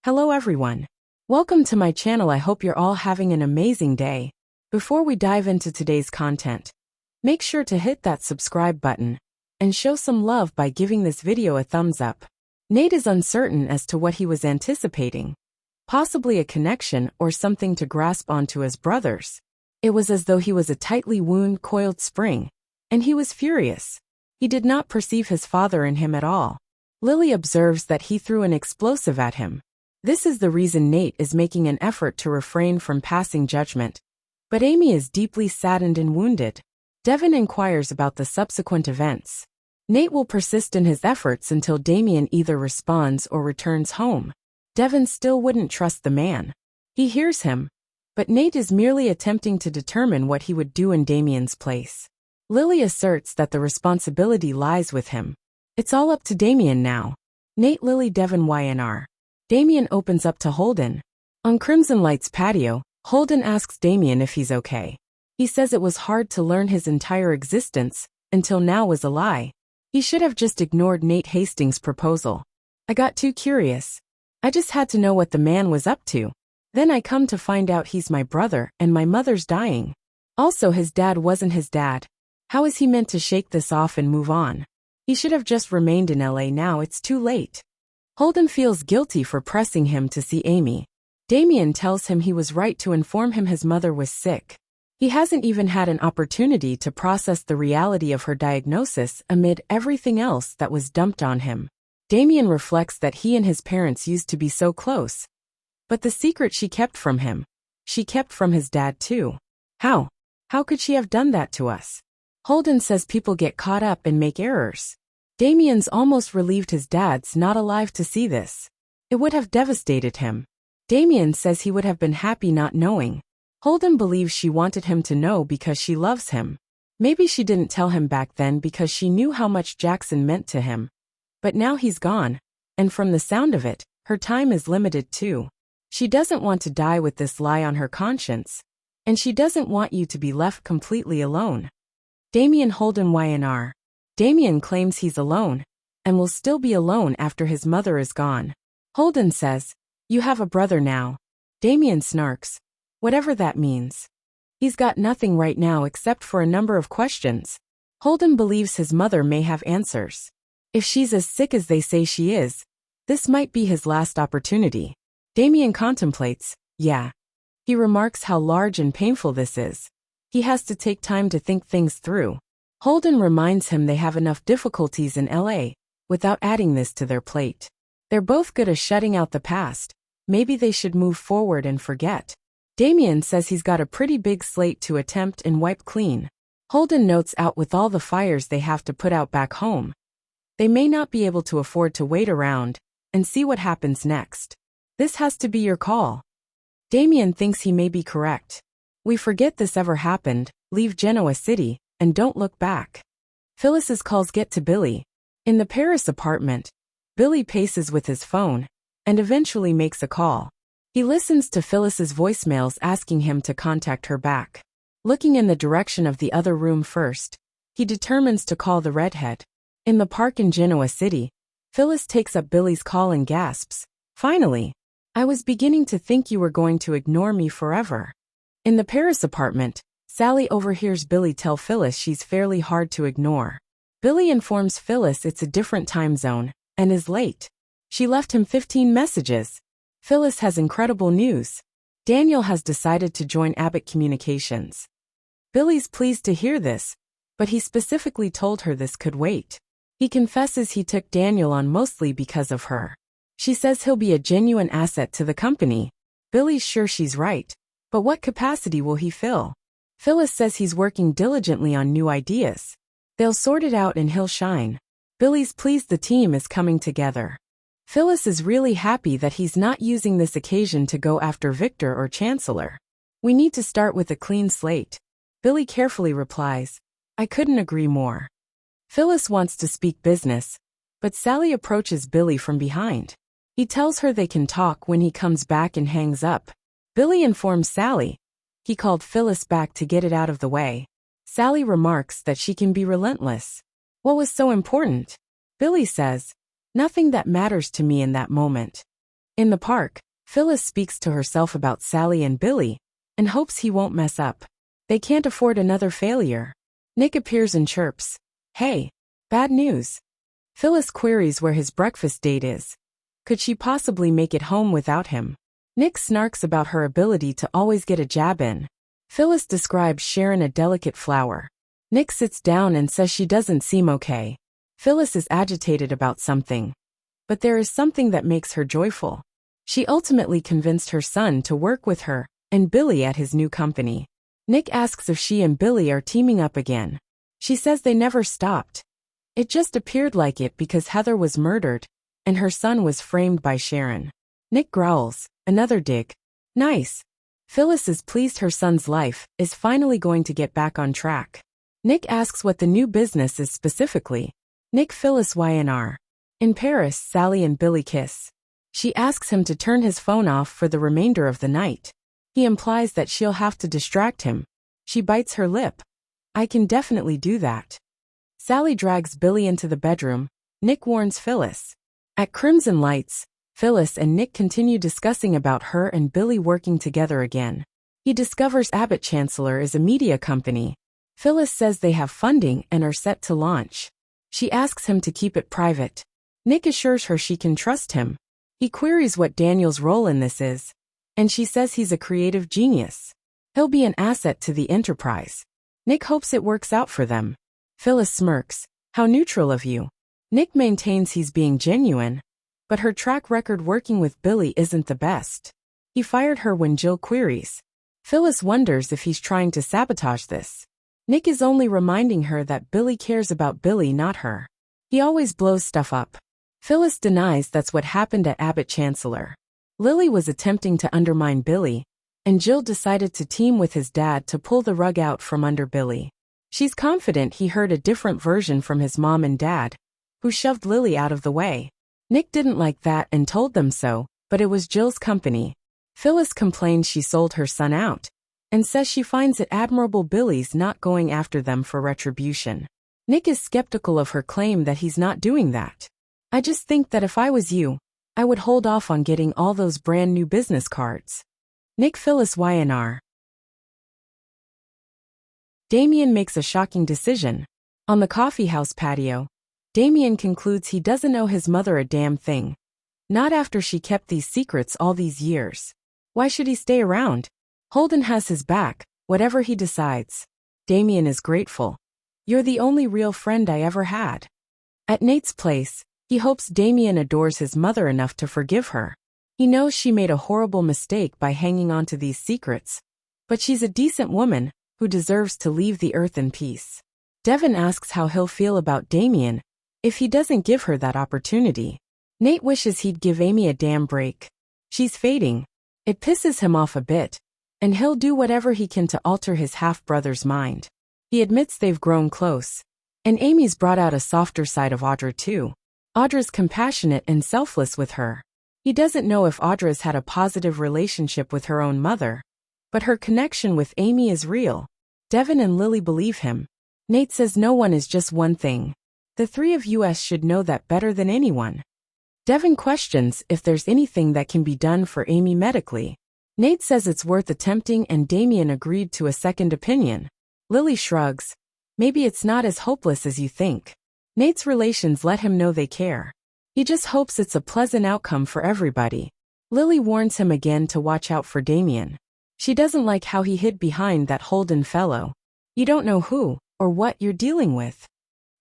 Hello everyone. Welcome to my channel. I hope you're all having an amazing day. Before we dive into today's content, make sure to hit that subscribe button and show some love by giving this video a thumbs up. Nate is uncertain as to what he was anticipating, possibly a connection or something to grasp onto as brothers. It was as though he was a tightly wound coiled spring, and he was furious. He did not perceive his father in him at all. Lily observes that he threw an explosive at him. This is the reason Nate is making an effort to refrain from passing judgment. But Amy is deeply saddened and wounded. Devin inquires about the subsequent events. Nate will persist in his efforts until Damien either responds or returns home. Devin still wouldn't trust the man. He hears him, but Nate is merely attempting to determine what he would do in Damien's place. Lily asserts that the responsibility lies with him. It's all up to Damien now. Nate, Lily, Devin, YNR. Damien opens up to Holden. On Crimson Light's patio, Holden asks Damien if he's okay. He says it was hard to learn his entire existence, until now was a lie. He should have just ignored Nate Hastings' proposal. I got too curious. I just had to know what the man was up to. Then I come to find out he's my brother and my mother's dying. Also, his dad wasn't his dad. How is he meant to shake this off and move on? He should have just remained in LA. Now it's too late. Holden feels guilty for pressing him to see Amy. Damien tells him he was right to inform him his mother was sick. He hasn't even had an opportunity to process the reality of her diagnosis amid everything else that was dumped on him. Damien reflects that he and his parents used to be so close. But the secret she kept from him, she kept from his dad too. How? How could she have done that to us? Holden says people get caught up and make errors. Damien's almost relieved his dad's not alive to see this. It would have devastated him. Damien says he would have been happy not knowing. Holden believes she wanted him to know because she loves him. Maybe she didn't tell him back then because she knew how much Jackson meant to him. But now he's gone, and from the sound of it, her time is limited too. She doesn't want to die with this lie on her conscience, and she doesn't want you to be left completely alone. Damien, Holden, YNR. Damien claims he's alone, and will still be alone after his mother is gone. Holden says, "You have a brother now." Damien snarks, whatever that means. He's got nothing right now except for a number of questions. Holden believes his mother may have answers. If she's as sick as they say she is, this might be his last opportunity. Damien contemplates, yeah. He remarks how large and painful this is. He has to take time to think things through. Holden reminds him they have enough difficulties in LA, without adding this to their plate. They're both good at shutting out the past. Maybe they should move forward and forget. Damien says he's got a pretty big slate to attempt and wipe clean. Holden notes out with all the fires they have to put out back home. They may not be able to afford to wait around and see what happens next. This has to be your call. Damien thinks he may be correct. We forget this ever happened, leave Genoa City, and don't look back. Phyllis's calls get to Billy. In the Paris apartment, Billy paces with his phone and eventually makes a call. He listens to Phyllis's voicemails asking him to contact her back. Looking in the direction of the other room first, he determines to call the redhead. In the park in Genoa City, Phyllis takes up Billy's call and gasps, "Finally! I was beginning to think you were going to ignore me forever." In the Paris apartment, Sally overhears Billy tell Phyllis she's fairly hard to ignore. Billy informs Phyllis it's a different time zone, and is late. She left him 15 messages. Phyllis has incredible news. Daniel has decided to join Abbott Communications. Billy's pleased to hear this, but he specifically told her this could wait. He confesses he took Daniel on mostly because of her. She says he'll be a genuine asset to the company. Billy's sure she's right, but what capacity will he fill? Phyllis says he's working diligently on new ideas. They'll sort it out and he'll shine. Billy's pleased the team is coming together. Phyllis is really happy that he's not using this occasion to go after Victor or Chancellor. We need to start with a clean slate. Billy carefully replies, I couldn't agree more. Phyllis wants to speak business, but Sally approaches Billy from behind. He tells her they can talk when he comes back and hangs up. Billy informs Sally he called Phyllis back to get it out of the way. Sally remarks that she can be relentless. What was so important? Billy says, nothing that matters to me in that moment. In the park, Phyllis speaks to herself about Sally and Billy and hopes he won't mess up. They can't afford another failure. Nick appears and chirps, "Hey, bad news." Phyllis queries where his breakfast date is. Could she possibly make it home without him? Nick snarks about her ability to always get a jab in. Phyllis describes Sharon a delicate flower. Nick sits down and says she doesn't seem okay. Phyllis is agitated about something. But there is something that makes her joyful. She ultimately convinced her son to work with her and Billy at his new company. Nick asks if she and Billy are teaming up again. She says they never stopped. It just appeared like it because Heather was murdered and her son was framed by Sharon. Nick growls, another dig. Nice. Phyllis is pleased her son's life is finally going to get back on track. Nick asks what the new business is specifically. Nick Phyllis YNR. In Paris, Sally and Billy kiss. She asks him to turn his phone off for the remainder of the night. He implies that she'll have to distract him. She bites her lip. I can definitely do that. Sally drags Billy into the bedroom. Nick warns Phyllis. At Crimson Lights, Phyllis and Nick continue discussing about her and Billy working together again. He discovers Abbott Chancellor is a media company. Phyllis says they have funding and are set to launch. She asks him to keep it private. Nick assures her she can trust him. He queries what Daniel's role in this is, and she says he's a creative genius. He'll be an asset to the enterprise. Nick hopes it works out for them. Phyllis smirks. How neutral of you. Nick maintains he's being genuine, but her track record working with Billy isn't the best. He fired her when Jill queries. Phyllis wonders if he's trying to sabotage this. Nick is only reminding her that Billy cares about Billy, not her. He always blows stuff up. Phyllis denies that's what happened at Abbott Chancellor. Lily was attempting to undermine Billy, and Jill decided to team with his dad to pull the rug out from under Billy. She's confident he heard a different version from his mom and dad, who shoved Lily out of the way. Nick didn't like that and told them so, but it was Jill's company. Phyllis complains she sold her son out, and says she finds it admirable Billy's not going after them for retribution. Nick is skeptical of her claim that he's not doing that. I just think that if I was you, I would hold off on getting all those brand new business cards. Nick Phyllis YNR. Damien makes a shocking decision. On the coffeehouse patio, Damien concludes he doesn't owe his mother a damn thing. Not after she kept these secrets all these years. Why should he stay around? Holden has his back, whatever he decides. Damien is grateful. You're the only real friend I ever had. At Nate's place, he hopes Damien adores his mother enough to forgive her. He knows she made a horrible mistake by hanging on to these secrets, but she's a decent woman who deserves to leave the earth in peace. Devin asks how he'll feel about Damien if he doesn't give her that opportunity. Nate wishes he'd give Amy a damn break. She's fading. It pisses him off a bit, and he'll do whatever he can to alter his half-brother's mind. He admits they've grown close, and Amy's brought out a softer side of Audra too. Audra's compassionate and selfless with her. He doesn't know if Audra's had a positive relationship with her own mother, but her connection with Amy is real. Devin and Lily believe him. Nate says no one is just one thing. The three of us should know that better than anyone. Devin questions if there's anything that can be done for Amy medically. Nate says it's worth attempting and Damien agreed to a second opinion. Lily shrugs. Maybe it's not as hopeless as you think. Nate's relations let him know they care. He just hopes it's a pleasant outcome for everybody. Lily warns him again to watch out for Damien. She doesn't like how he hid behind that Holden fellow. You don't know who or what you're dealing with.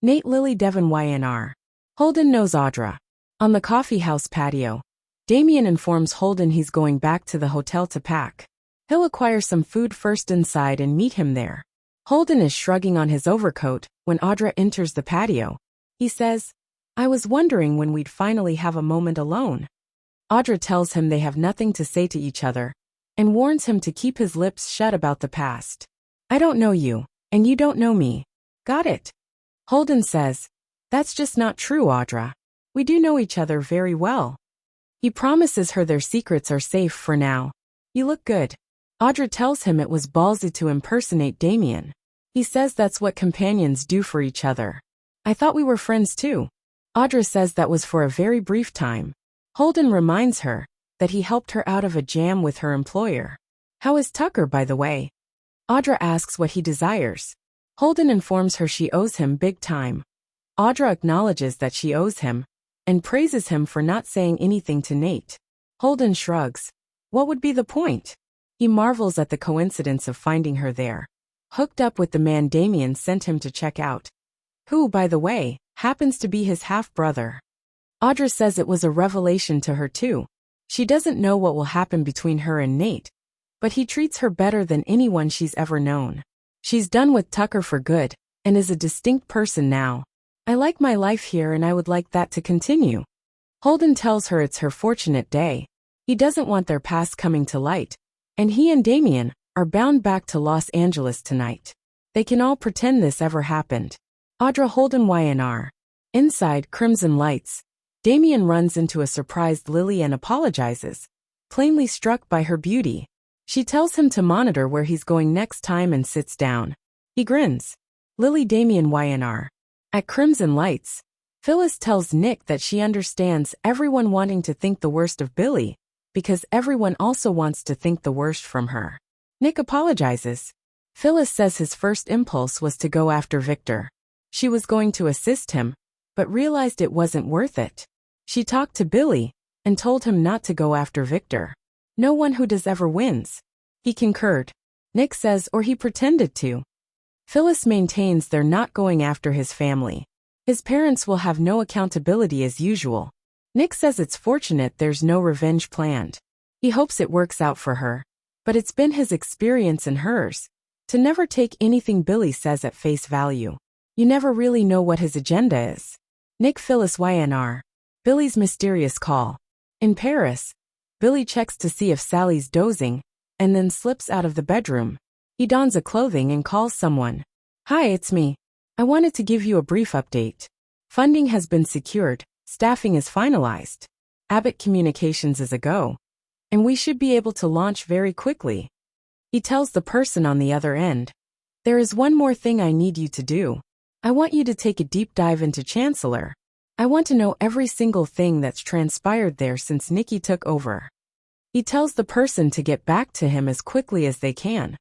Nate Lily Devin YNR. Holden knows Audra. On the coffeehouse patio, Damien informs Holden he's going back to the hotel to pack. He'll acquire some food first inside and meet him there. Holden is shrugging on his overcoat when Audra enters the patio. He says, I was wondering when we'd finally have a moment alone. Audra tells him they have nothing to say to each other, and warns him to keep his lips shut about the past. I don't know you, and you don't know me. Got it? Holden says, that's just not true, Audra. We do know each other very well. He promises her their secrets are safe for now. You look good. Audra tells him it was ballsy to impersonate Damien. He says that's what companions do for each other. I thought we were friends too. Audra says that was for a very brief time. Holden reminds her, that he helped her out of a jam with her employer. How is Tucker, by the way? Audra asks what he desires. Holden informs her she owes him big time. Audra acknowledges that she owes him, and praises him for not saying anything to Nate. Holden shrugs. What would be the point? He marvels at the coincidence of finding her there, hooked up with the man Damien sent him to check out, who, by the way, happens to be his half-brother. Audra says it was a revelation to her too. She doesn't know what will happen between her and Nate, but he treats her better than anyone she's ever known. She's done with Tucker for good, and is a distinct person now. I like my life here and I would like that to continue. Holden tells her it's her fortunate day. He doesn't want their past coming to light, and he and Damien are bound back to Los Angeles tonight. They can all pretend this ever happened. Audra Holden YNR. Inside, Crimson Lights. Damien runs into a surprised Lily and apologizes, plainly struck by her beauty. She tells him to monitor where he's going next time and sits down. He grins. Lily Damien YNR. At Crimson Lights, Phyllis tells Nick that she understands everyone wanting to think the worst of Billy, because everyone also wants to think the worst from her. Nick apologizes. Phyllis says his first impulse was to go after Victor. She was going to assist him, but realized it wasn't worth it. She talked to Billy and told him not to go after Victor. No one who does ever wins. He concurred. Nick says, or he pretended to. Phyllis maintains they're not going after his family. His parents will have no accountability as usual. Nick says it's fortunate there's no revenge planned. He hopes it works out for her, but it's been his experience and hers to never take anything Billy says at face value. You never really know what his agenda is. Nick Phyllis YNR. Billy's mysterious call. In Paris, Billy checks to see if Sally's dozing, and then slips out of the bedroom. He dons a clothing and calls someone. Hi, it's me. I wanted to give you a brief update. Funding has been secured, staffing is finalized. Abbott Communications is a go, and we should be able to launch very quickly. He tells the person on the other end. There is one more thing I need you to do. I want you to take a deep dive into Chancellor. I want to know every single thing that's transpired there since Nikki took over. He tells the person to get back to him as quickly as they can.